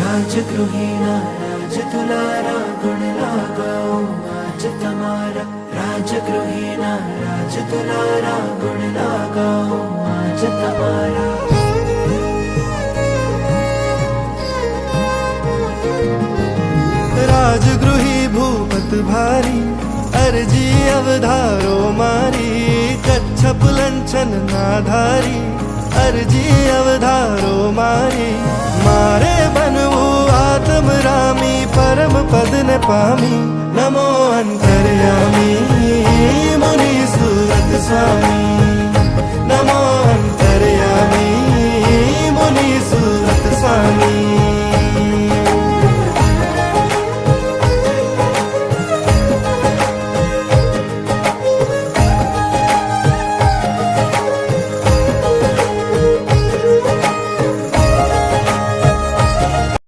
રાજગૃહિના રાજ તુલારા ગુણ લાગાઓ આજ તમારા રાજગૃહિના રાજ તુલારા ગુણ લાગાઓ આજ તમારા રાજગૃહી ભૂપત ભારી અરજી અવધારો મારી કચ્છપ લંછન નાધારી અરજી અવધારો મારી મારે બનવું આત્મ રામી પરમ પદને પામી નમો અંતર્યામી મુનિ સુરત સ્વામી।